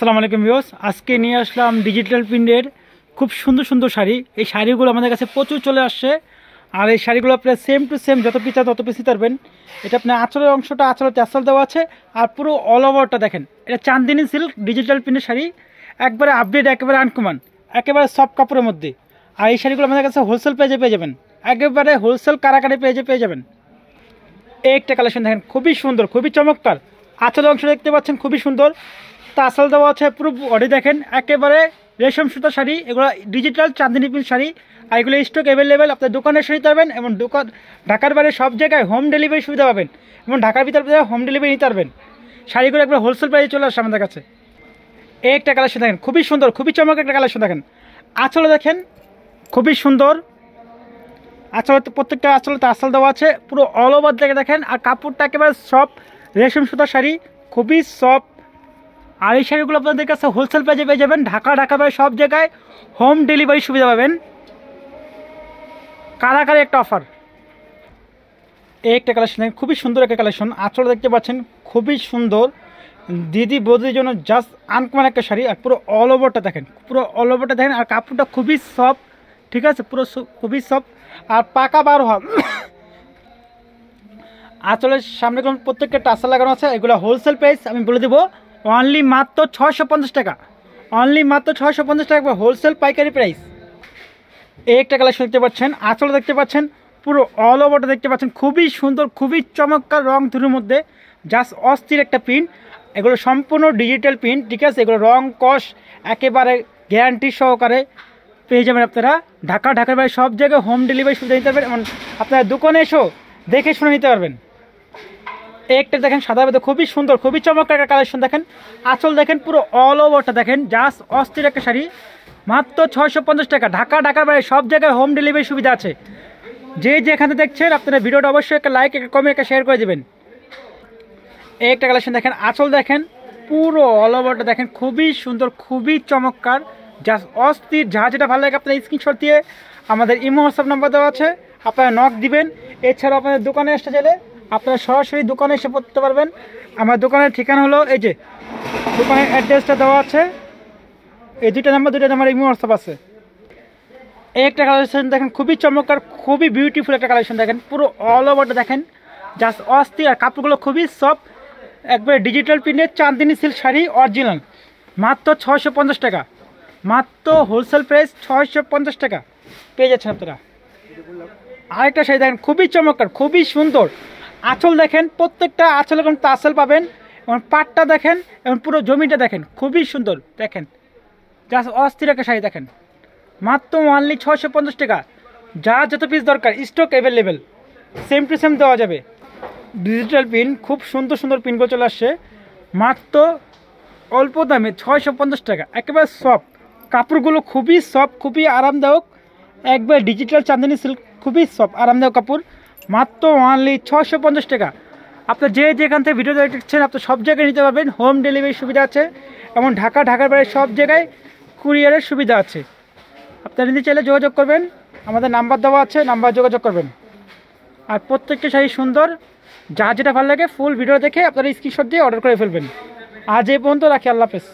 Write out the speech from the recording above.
আসসালামু আলাইকুম ভিউয়ার্স, আজকে নিয়ে আসলাম ডিজিটাল প্রিন্টের খুব সুন্দর সুন্দর শাড়ি। এই শাড়িগুলো আমাদের কাছে প্রচুর চলে আসছে। আর এই শাড়িগুলো আপনার সেম টু সেম যত পিস তত পিস নিতে পারবেন। এটা আপনার আঁচলের অংশটা আঁচলে ট্যাসেল দেওয়া আছে, আর পুরো অল ওভারটা দেখেন। এটা চান্দিনী সিল্ক ডিজিটাল প্রিন্টের শাড়ি, একবারে আপডেট, একেবারে আনকমন, একেবারে সফট কাপড়ের মধ্যে। আর এই শাড়িগুলো আমাদের কাছে হোলসেল প্রাইজে পেয়ে যাবেন, একেবারে হোলসেল কারাকারি পেয়ে যাবেন। এই একটা কালেকশন দেখেন, খুবই সুন্দর, খুবই চমৎকার। আঁচলের অংশ দেখতে পাচ্ছেন খুবই সুন্দর, টাসেল দেওয়া আছে পুরো বডি দেখেন, একেবারে রেশম সুতা শাড়ি। এগুলো ডিজিটাল চাঁদনি প্রিন্ট শাড়ি, আর এগুলো স্টক অ্যাভেলেবেল। আপনার দোকানে এসে নিতে পারবেন, এবং ঢাকার বাইরে সব জায়গায় হোম ডেলিভারি সুবিধা পাবেন, এবং ঢাকার ভিতরে হোম ডেলিভারি নিতে পারবেন। শাড়িগুলো একবার হোলসেল প্রাইসে চলে আসছে আমাদের কাছে। এই একটা কালেকশন দেখেন, খুবই সুন্দর, খুবই চমৎকার একটা কালেকশন দেখেন। আঁচলে দেখেন খুবই সুন্দর, আঁচলে প্রত্যেকটা আঁচলে টাসেল দেওয়া আছে, পুরো অল ওভার দেখেন। আর কাপড়টা একেবারে সফট রেশম সুতা শাড়ি, খুবই সফট। আর এই শাড়িগুলো আপনাদের কাছে হোলসেল প্রাইসে পেয়ে যাবেন। ঢাকার বাইরে সব জায়গায় হোম ডেলিভারি সুবিধা পাবেন। কারাকারি একটা অফার। এই একটা কালেকশন খুবই সুন্দর একটা কালেকশন। আঁচল দেখতে পাচ্ছেন খুবই সুন্দর, দিদি বৌদির জন্য জাস্ট আনকমন একটা শাড়ি। আর পুরো অল ওভারটা দেখেন, পুরো অল ওভারটা দেখেন। আর কাপড়টা খুবই সফট, ঠিক আছে, পুরো খুবই সফট। আর পাকা বার হওয়া আঁচলের সামনে প্রত্যেকটা টাসেল লাগানো আছে। এগুলো হোলসেল প্রাইস আমি বলে দেবো, অনলি মাত্র 650 টাকা, অনলি মাত্র 650 টাকা, হোলসেল পাইকারি প্রাইস। এই একটা কালেকশন দেখতে পাচ্ছেন, আঁচল দেখতে পাচ্ছেন, পুরো অল ওভারটা দেখতে পাচ্ছেন, খুবই সুন্দর, খুবই চমৎকার রং ধুর মধ্যে, জাস্ট অস্থির একটা প্রিন্ট। এগুলো সম্পূর্ণ ডিজিটাল প্রিন্ট, ঠিক আছে। এগুলো রং কস একেবারে গ্যারান্টি সহকারে পেয়ে যাবেন আপনারা। ঢাকার বাইরে সব জায়গায় হোম ডেলিভারি সুবিধা নিতে পারবেন, এবং আপনারা দোকানে এসেও দেখে শুনে নিতে পারবেন। একটা দেখেন সাদা মধ্যে খুবই সুন্দর, খুবই চমৎকার একটা কালেকশন দেখেন। আঁচল দেখেন, পুরো অল ওভারটা দেখেন, জাস্ট অস্থির একটা শাড়ি, মাত্র 650 টাকা। ঢাকার বাইরে সব জায়গায় হোম ডেলিভারি সুবিধা আছে। যে যেখানে দেখছেন আপনারা ভিডিওটা অবশ্যই একটা লাইক, একটা কমেন্ট, একটা শেয়ার করে দেবেন। এই একটা কালেকশন দেখেন, আঁচল দেখেন, পুরো অল ওভারটা দেখেন, খুবই সুন্দর, খুবই চমৎকার, জাস্ট অস্থির। যা যেটা ভালো লাগে আপনারা স্ক্রিনশট দিয়ে আমাদের ইমো হোয়াটসঅ্যাপ নাম্বার দেওয়া আছে, আপনারা নক দিবেন। এছাড়াও আপনাদের দোকানে আসতে চাইলে আপনারা সরাসরি দোকানে এসে পড়তে পারবেন। আমার দোকানের ঠিকানা হলো, এই যে দোকানের অ্যাড্রেসটা দেওয়া আছে, এই দুইটা নাম্বার ইমো হোয়াটসঅ্যাপ আছে। এই একটা কালেকশন দেখেন, খুবই চমৎকার, খুবই বিউটিফুল একটা কালেকশন দেখেন, পুরো অল ওভারটা দেখেন, জাস্ট অস্থির। আর কাপড়গুলো খুবই সফট, একবারে ডিজিটাল প্রিন্টের চাঁদনি সিল্ক শাড়ি অরিজিনাল, মাত্র 650 টাকা, মাত্র হোলসেল প্রাইস 650 টাকা পেয়ে যাচ্ছেন আপনারা। আরেকটা শাড়ি দেখেন, খুবই চমৎকার, খুবই সুন্দর। আঁচল দেখেন, প্রত্যেকটা আঁচল এখন টাসেল পাবেন, এবং পাটটা দেখেন, এবং পুরো জমিটা দেখেন, খুবই সুন্দর দেখেন, জাস্ট অস্থির একটা শাড়ি দেখেন, মাত্র অনলি 650 টাকা। যা যত পিস দরকার stock available, same to same দেওয়া যাবে। ডিজিটাল প্রিন্ট, খুব সুন্দর সুন্দর প্রিন্টগুলো চলে আসছে, মাত্র অল্প দামে 650 টাকা, একেবারে সফট। কাপড়গুলো খুবই সফট, খুবই আরামদায়ক, একবার ডিজিটাল চাঁদনি সিল্ক, খুবই সফট আরামদায়ক কাপড়, মাত্র অনলি 650 টাকা। আপনার যে যেখান থেকে ভিডিও দেখছেন আপনি সব জায়গায় নিতে পারবেন, হোম ডেলিভারি সুবিধা আছে, এবং ঢাকার বাইরে সব জায়গায় কুরিয়ারের সুবিধা আছে। আপনারা নিতে চাইলে যোগাযোগ করবেন, আমাদের নাম্বার দেওয়া আছে, নাম্বার যোগাযোগ করবেন। আর প্রত্যেকটা শাড়ি সুন্দর, যা যেটা ভালো লাগে ফুল ভিডিও দেখে আপনারা স্ক্রিনশট দিয়ে অর্ডার করে ফেলবেন। আজ এই পর্যন্ত রাখি, আল্লাহ হাফেজ।